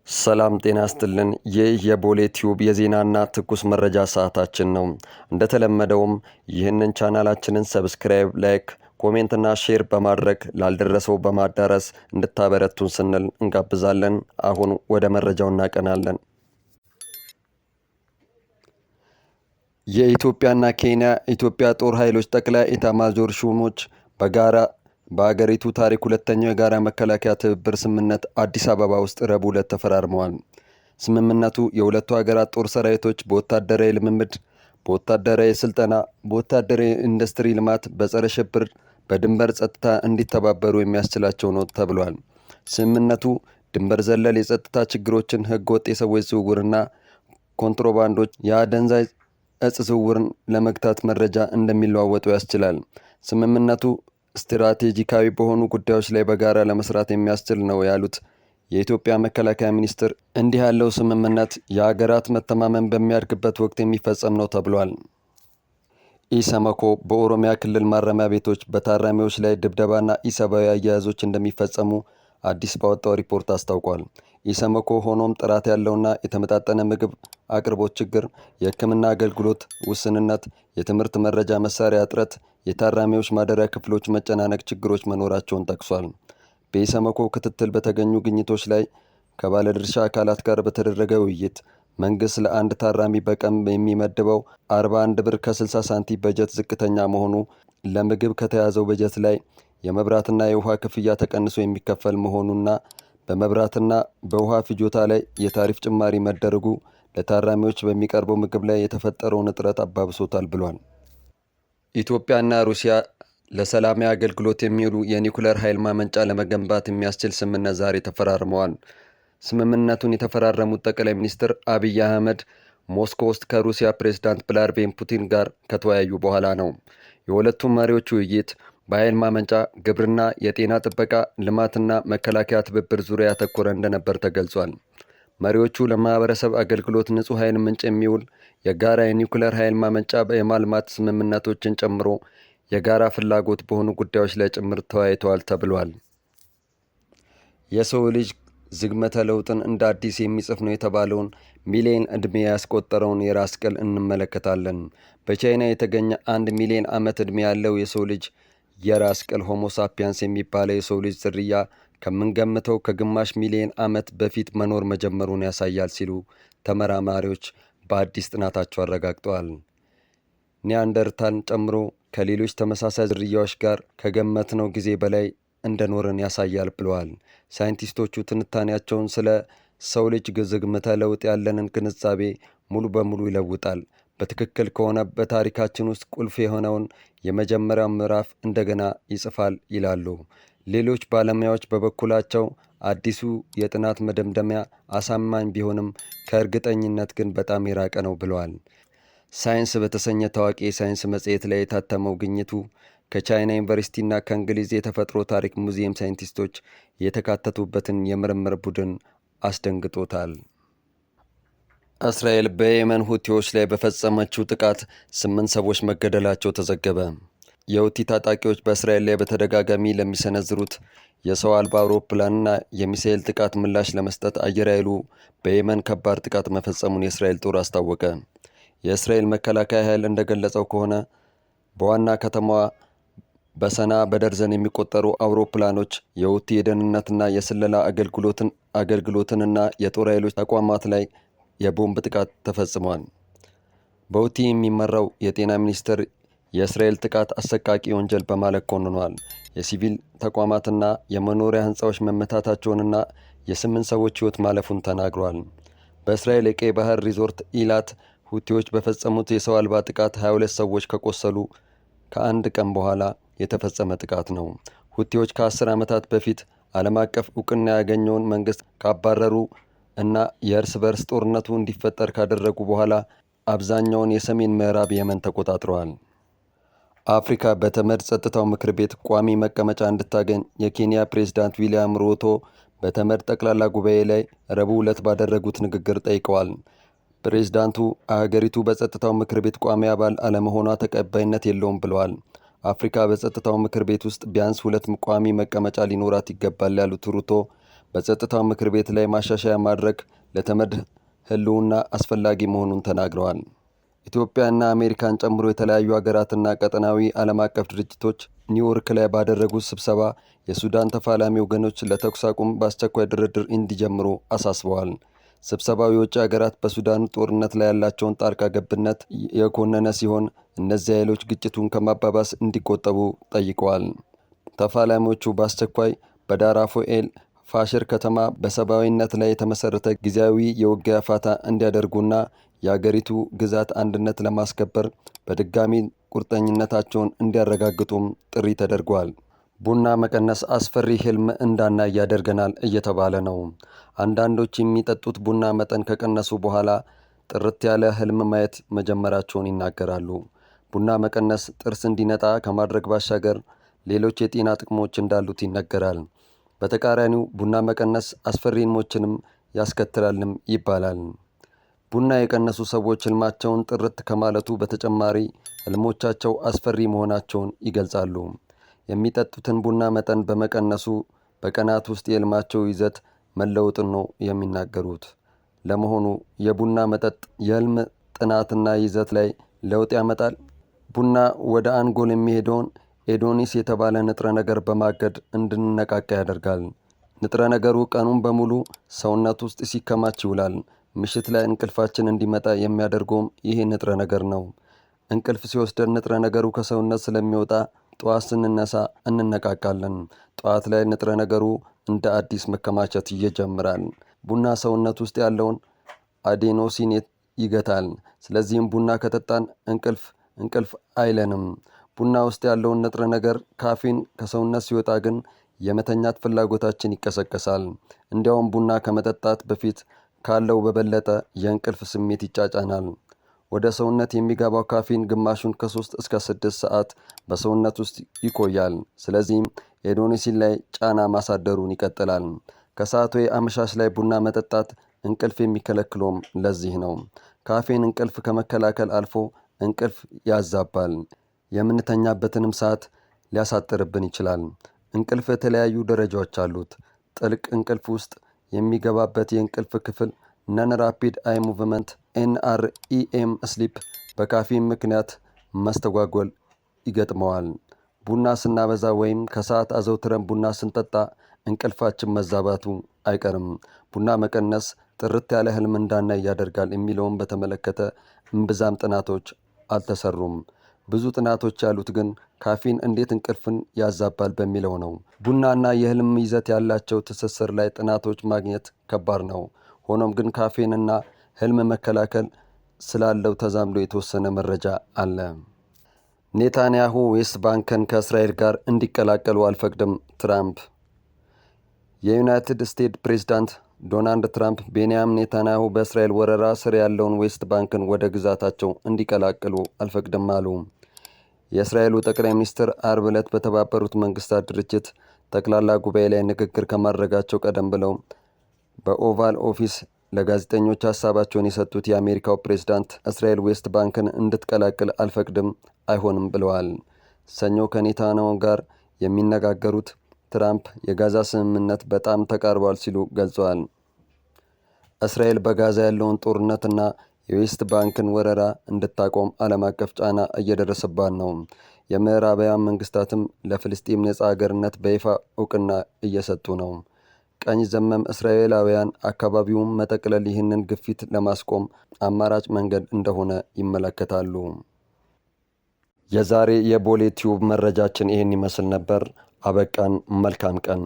ሰላም ጤና ይስጥልን። ይህ የቦሌ ቲዩብ የዜናና ትኩስ መረጃ ሰዓታችን ነው። እንደተለመደውም ይህንን ቻናላችንን ሰብስክራይብ፣ ላይክ፣ ኮሜንትና ሼር በማድረግ ላልደረሰው በማዳረስ እንድታበረቱን ስንል እንጋብዛለን። አሁን ወደ መረጃው እናቀናለን። የኢትዮጵያና ኬንያ ኢትዮጵያ ጦር ኃይሎች ጠቅላይ ኤታማዦር ሹሞች በጋራ በአገሪቱ ታሪክ ሁለተኛው የጋራ መከላከያ ትብብር ስምምነት አዲስ አበባ ውስጥ ረቡዕ ዕለት ተፈራርመዋል። ስምምነቱ የሁለቱ ሀገራት ጦር ሰራዊቶች በወታደራዊ ልምምድ፣ በወታደራዊ ስልጠና፣ በወታደራዊ ኢንዱስትሪ ልማት፣ በጸረ ሽብር፣ በድንበር ጸጥታ እንዲተባበሩ የሚያስችላቸው ነው ተብሏል። ስምምነቱ ድንበር ዘለል የጸጥታ ችግሮችን፣ ህገወጥ የሰዎች ዝውውርና ኮንትሮባንዶች፣ የአደንዛዥ እጽ ዝውውርን ለመግታት መረጃ እንደሚለዋወጡ ያስችላል። ስምምነቱ ስትራቴጂካዊ በሆኑ ጉዳዮች ላይ በጋራ ለመስራት የሚያስችል ነው ያሉት የኢትዮጵያ መከላከያ ሚኒስትር፣ እንዲህ ያለው ስምምነት የሀገራት መተማመን በሚያድግበት ወቅት የሚፈጸም ነው ተብሏል። ኢሰመኮ በኦሮሚያ ክልል ማረሚያ ቤቶች በታራሚዎች ላይ ድብደባና ኢሰብአዊ አያያዞች እንደሚፈጸሙ አዲስ ባወጣው ሪፖርት አስታውቋል። ኢሰመኮ ሆኖም ጥራት ያለውና የተመጣጠነ ምግብ አቅርቦት ችግር፣ የሕክምና አገልግሎት ውስንነት፣ የትምህርት መረጃ መሳሪያ እጥረት፣ የታራሚዎች ማደሪያ ክፍሎች መጨናነቅ ችግሮች መኖራቸውን ጠቅሷል። በኢሰመኮ ክትትል በተገኙ ግኝቶች ላይ ከባለድርሻ አካላት ጋር በተደረገ ውይይት መንግስት ለአንድ ታራሚ በቀን የሚመድበው 41 ብር ከ60 ሳንቲም በጀት ዝቅተኛ መሆኑ፣ ለምግብ ከተያዘው በጀት ላይ የመብራትና የውሃ ክፍያ ተቀንሶ የሚከፈል መሆኑና በመብራትና በውሃ ፍጆታ ላይ የታሪፍ ጭማሪ መደረጉ ለታራሚዎች በሚቀርበው ምግብ ላይ የተፈጠረውን እጥረት አባብሶታል ብሏል። ኢትዮጵያና ሩሲያ ለሰላማዊ አገልግሎት የሚውሉ የኒኩሌር ኃይል ማመንጫ ለመገንባት የሚያስችል ስምምነት ዛሬ ተፈራርመዋል። ስምምነቱን የተፈራረሙት ጠቅላይ ሚኒስትር አብይ አህመድ ሞስኮ ውስጥ ከሩሲያ ፕሬዝዳንት ቭላድሚር ፑቲን ጋር ከተወያዩ በኋላ ነው። የሁለቱም መሪዎች ውይይት በኃይል ማመንጫ፣ ግብርና፣ የጤና ጥበቃ፣ ልማትና መከላከያ ትብብር ዙሪያ ያተኮረ እንደነበር ተገልጿል። መሪዎቹ ለማህበረሰብ አገልግሎት ንጹህ ኃይል ምንጭ የሚውል የጋራ የኒኩሌር ኃይል ማመንጫ የማልማት ስምምነቶችን ጨምሮ የጋራ ፍላጎት በሆኑ ጉዳዮች ላይ ጭምር ተወያይተዋል ተብሏል። የሰው ልጅ ዝግመተ ለውጥን እንደ አዲስ የሚጽፍ ነው የተባለውን ሚሊዮን ዕድሜ ያስቆጠረውን የራስ ቅል እንመለከታለን። በቻይና የተገኘ 1 ሚሊዮን ዓመት ዕድሜ ያለው የሰው ልጅ የራስ ቅል ሆሞ ሳፒያንስ የሚባለው የሰው ልጅ ዝርያ ከምንገምተው ከግማሽ ሚሊዮን ዓመት በፊት መኖር መጀመሩን ያሳያል ሲሉ ተመራማሪዎች በአዲስ ጥናታቸው አረጋግጠዋል። ኒያንደርታልን ጨምሮ ከሌሎች ተመሳሳይ ዝርያዎች ጋር ከገመትነው ጊዜ በላይ እንደኖርን ያሳያል ብለዋል። ሳይንቲስቶቹ ትንታኔያቸውን ስለ ሰው ልጅ ዝግመተ ለውጥ ያለንን ግንዛቤ ሙሉ በሙሉ ይለውጣል፣ በትክክል ከሆነ በታሪካችን ውስጥ ቁልፍ የሆነውን የመጀመሪያው ምዕራፍ እንደገና ይጽፋል ይላሉ። ሌሎች ባለሙያዎች በበኩላቸው አዲሱ የጥናት መደምደሚያ አሳማኝ ቢሆንም ከእርግጠኝነት ግን በጣም የራቀ ነው ብለዋል። ሳይንስ በተሰኘ ታዋቂ የሳይንስ መጽሔት ላይ የታተመው ግኝቱ ከቻይና ዩኒቨርሲቲና ከእንግሊዝ የተፈጥሮ ታሪክ ሙዚየም ሳይንቲስቶች የተካተቱበትን የምርምር ቡድን አስደንግጦታል። እስራኤል በየመን ሁቲዎች ላይ በፈጸመችው ጥቃት 8 ሰዎች መገደላቸው ተዘገበ። የሁቲ ታጣቂዎች በእስራኤል ላይ በተደጋጋሚ ለሚሰነዝሩት የሰው አልባ አውሮፕላንና የሚሳኤል ጥቃት ምላሽ ለመስጠት አየር ኃይሉ በየመን ከባድ ጥቃት መፈጸሙን የእስራኤል ጦር አስታወቀ። የእስራኤል መከላከያ ኃይል እንደገለጸው ከሆነ በዋና ከተማዋ በሰና በደርዘን የሚቆጠሩ አውሮፕላኖች የሁቲ የደህንነትና የስለላ አገልግሎትንና የጦር ኃይሎች ተቋማት ላይ የቦምብ ጥቃት ተፈጽሟል። በሁቲ የሚመራው የጤና ሚኒስቴር የእስራኤል ጥቃት አሰቃቂ ወንጀል በማለት ኮንኗል። የሲቪል ተቋማትና የመኖሪያ ህንፃዎች መመታታቸውንና የ8 ሰዎች ህይወት ማለፉን ተናግሯል። በእስራኤል የቀይ ባህር ሪዞርት ኢላት ሁቲዎች በፈጸሙት የሰው አልባ ጥቃት 22 ሰዎች ከቆሰሉ ከአንድ ቀን በኋላ የተፈጸመ ጥቃት ነው። ሁቲዎች ከ10 ዓመታት በፊት ዓለም አቀፍ እውቅና ያገኘውን መንግስት ካባረሩ እና የእርስ በርስ ጦርነቱ እንዲፈጠር ካደረጉ በኋላ አብዛኛውን የሰሜን ምዕራብ የመን ተቆጣጥረዋል። አፍሪካ በተመድ ጸጥታው ምክር ቤት ቋሚ መቀመጫ እንድታገኝ የኬንያ ፕሬዝዳንት ዊሊያም ሩቶ በተመድ ጠቅላላ ጉባኤ ላይ ረቡዕ ዕለት ባደረጉት ንግግር ጠይቀዋል። ፕሬዝዳንቱ አገሪቱ በጸጥታው ምክር ቤት ቋሚ አባል አለመሆኗ ተቀባይነት የለውም ብለዋል። አፍሪካ በጸጥታው ምክር ቤት ውስጥ ቢያንስ 2 ቋሚ መቀመጫ ሊኖራት ይገባል ያሉት ሩቶ በጸጥታው ምክር ቤት ላይ ማሻሻያ ማድረግ ለተመድ ህልውና አስፈላጊ መሆኑን ተናግረዋል። ኢትዮጵያና አሜሪካን ጨምሮ የተለያዩ ሀገራትና ቀጠናዊ ዓለም አቀፍ ድርጅቶች ኒውዮርክ ላይ ባደረጉት ስብሰባ የሱዳን ተፋላሚ ወገኖች ለተኩስ አቁም በአስቸኳይ ድርድር እንዲጀምሩ አሳስበዋል። ስብሰባው የውጭ ሀገራት በሱዳኑ ጦርነት ላይ ያላቸውን ጣልቃ ገብነት የኮነነ ሲሆን እነዚህ ኃይሎች ግጭቱን ከማባባስ እንዲቆጠቡ ጠይቀዋል። ተፋላሚዎቹ በአስቸኳይ በዳራፎኤል ፋሽር ከተማ በሰብአዊነት ላይ የተመሰረተ ጊዜያዊ የውጊያ ፋታ እንዲያደርጉና የአገሪቱ ግዛት አንድነት ለማስከበር በድጋሚ ቁርጠኝነታቸውን እንዲያረጋግጡም ጥሪ ተደርጓል። ቡና መቀነስ አስፈሪ ህልም እንዳናይ ያደርገናል እየተባለ ነው። አንዳንዶች የሚጠጡት ቡና መጠን ከቀነሱ በኋላ ጥርት ያለ ህልም ማየት መጀመራቸውን ይናገራሉ። ቡና መቀነስ ጥርስ እንዲነጣ ከማድረግ ባሻገር ሌሎች የጤና ጥቅሞች እንዳሉት ይነገራል። በተቃራኒው ቡና መቀነስ አስፈሪ ህልሞችንም ያስከትላልም ይባላል። ቡና የቀነሱ ሰዎች ህልማቸውን ጥርት ከማለቱ በተጨማሪ ህልሞቻቸው አስፈሪ መሆናቸውን ይገልጻሉ። የሚጠጡትን ቡና መጠን በመቀነሱ በቀናት ውስጥ የህልማቸው ይዘት መለወጥን ነው የሚናገሩት። ለመሆኑ የቡና መጠጥ የህልም ጥናትና ይዘት ላይ ለውጥ ያመጣል? ቡና ወደ አንጎል የሚሄደውን ኤዶኒስ የተባለ ንጥረ ነገር በማገድ እንድንነቃቃ ያደርጋል። ንጥረ ነገሩ ቀኑን በሙሉ ሰውነት ውስጥ ሲከማች ይውላል። ምሽት ላይ እንቅልፋችን እንዲመጣ የሚያደርገውም ይሄ ንጥረ ነገር ነው። እንቅልፍ ሲወስደን ንጥረ ነገሩ ከሰውነት ስለሚወጣ ጠዋት ስንነሳ እንነቃቃለን። ጠዋት ላይ ንጥረ ነገሩ እንደ አዲስ መከማቸት ይጀምራል። ቡና ሰውነት ውስጥ ያለውን አዴኖሲን ይገታል። ስለዚህም ቡና ከጠጣን እንቅልፍ አይለንም። ቡና ውስጥ ያለውን ንጥረ ነገር ካፊን ከሰውነት ሲወጣ ግን የመተኛት ፍላጎታችን ይቀሰቀሳል። እንዲያውም ቡና ከመጠጣት በፊት ካለው በበለጠ የእንቅልፍ ስሜት ይጫጫናል። ወደ ሰውነት የሚገባው ካፊን ግማሹን ከ3 እስከ 6 ሰዓት በሰውነት ውስጥ ይቆያል። ስለዚህም ኤዶኒሲን ላይ ጫና ማሳደሩን ይቀጥላል። ከሰዓት ወይ አመሻሽ ላይ ቡና መጠጣት እንቅልፍ የሚከለክለውም ለዚህ ነው። ካፌን እንቅልፍ ከመከላከል አልፎ እንቅልፍ ያዛባል። የምንተኛበትንም ሰዓት ሊያሳጥርብን ይችላል። እንቅልፍ የተለያዩ ደረጃዎች አሉት። ጥልቅ እንቅልፍ ውስጥ የሚገባበት የእንቅልፍ ክፍል ነን ራፒድ አይ ሙቭመንት NREM ስሊፕ በካፊን ምክንያት መስተጓጎል ይገጥመዋል። ቡና ስናበዛ ወይም ከሰዓት አዘውትረን ቡና ስንጠጣ እንቅልፋችን መዛባቱ አይቀርም። ቡና መቀነስ ጥርት ያለ ህልም እንዳናይ ያደርጋል የሚለውን በተመለከተ እምብዛም ጥናቶች አልተሰሩም። ብዙ ጥናቶች ያሉት ግን ካፊን እንዴት እንቅልፍን ያዛባል በሚለው ነው። ቡናና የህልም ይዘት ያላቸው ትስስር ላይ ጥናቶች ማግኘት ከባድ ነው። ሆኖም ግን ካፌንና ህልም መከላከል ስላለው ተዛምዶ የተወሰነ መረጃ አለ። ኔታንያሁ ዌስት ባንክን ከእስራኤል ጋር እንዲቀላቀሉ አልፈቅድም ትራምፕ። የዩናይትድ ስቴትስ ፕሬዝዳንት ዶናልድ ትራምፕ ቤንያሚን ኔታንያሁ በእስራኤል ወረራ ስር ያለውን ዌስት ባንክን ወደ ግዛታቸው እንዲቀላቀሉ አልፈቅድም አሉ። የእስራኤሉ ጠቅላይ ሚኒስትር አርብ ዕለት በተባበሩት መንግስታት ድርጅት ጠቅላላ ጉባኤ ላይ ንግግር ከማድረጋቸው ቀደም ብለው በኦቫል ኦፊስ ለጋዜጠኞች ሀሳባቸውን የሰጡት የአሜሪካው ፕሬዝዳንት እስራኤል ዌስት ባንክን እንድትቀላቅል አልፈቅድም፣ አይሆንም ብለዋል። ሰኞ ከኔታንያሁ ጋር የሚነጋገሩት ትራምፕ የጋዛ ስምምነት በጣም ተቃርቧል ሲሉ ገልጸዋል። እስራኤል በጋዛ ያለውን ጦርነትና የዌስት ባንክን ወረራ እንድታቆም ዓለም አቀፍ ጫና እየደረሰባት ነው። የምዕራባውያን መንግስታትም ለፍልስጤም ነጻ ሀገርነት በይፋ እውቅና እየሰጡ ነው። ቀኝ ዘመም እስራኤላውያን አካባቢውን መጠቅለል ይህንን ግፊት ለማስቆም አማራጭ መንገድ እንደሆነ ይመለከታሉ። የዛሬ የቦሌ ቲዩብ መረጃችን ይህን ይመስል ነበር። አበቃን። መልካም ቀን።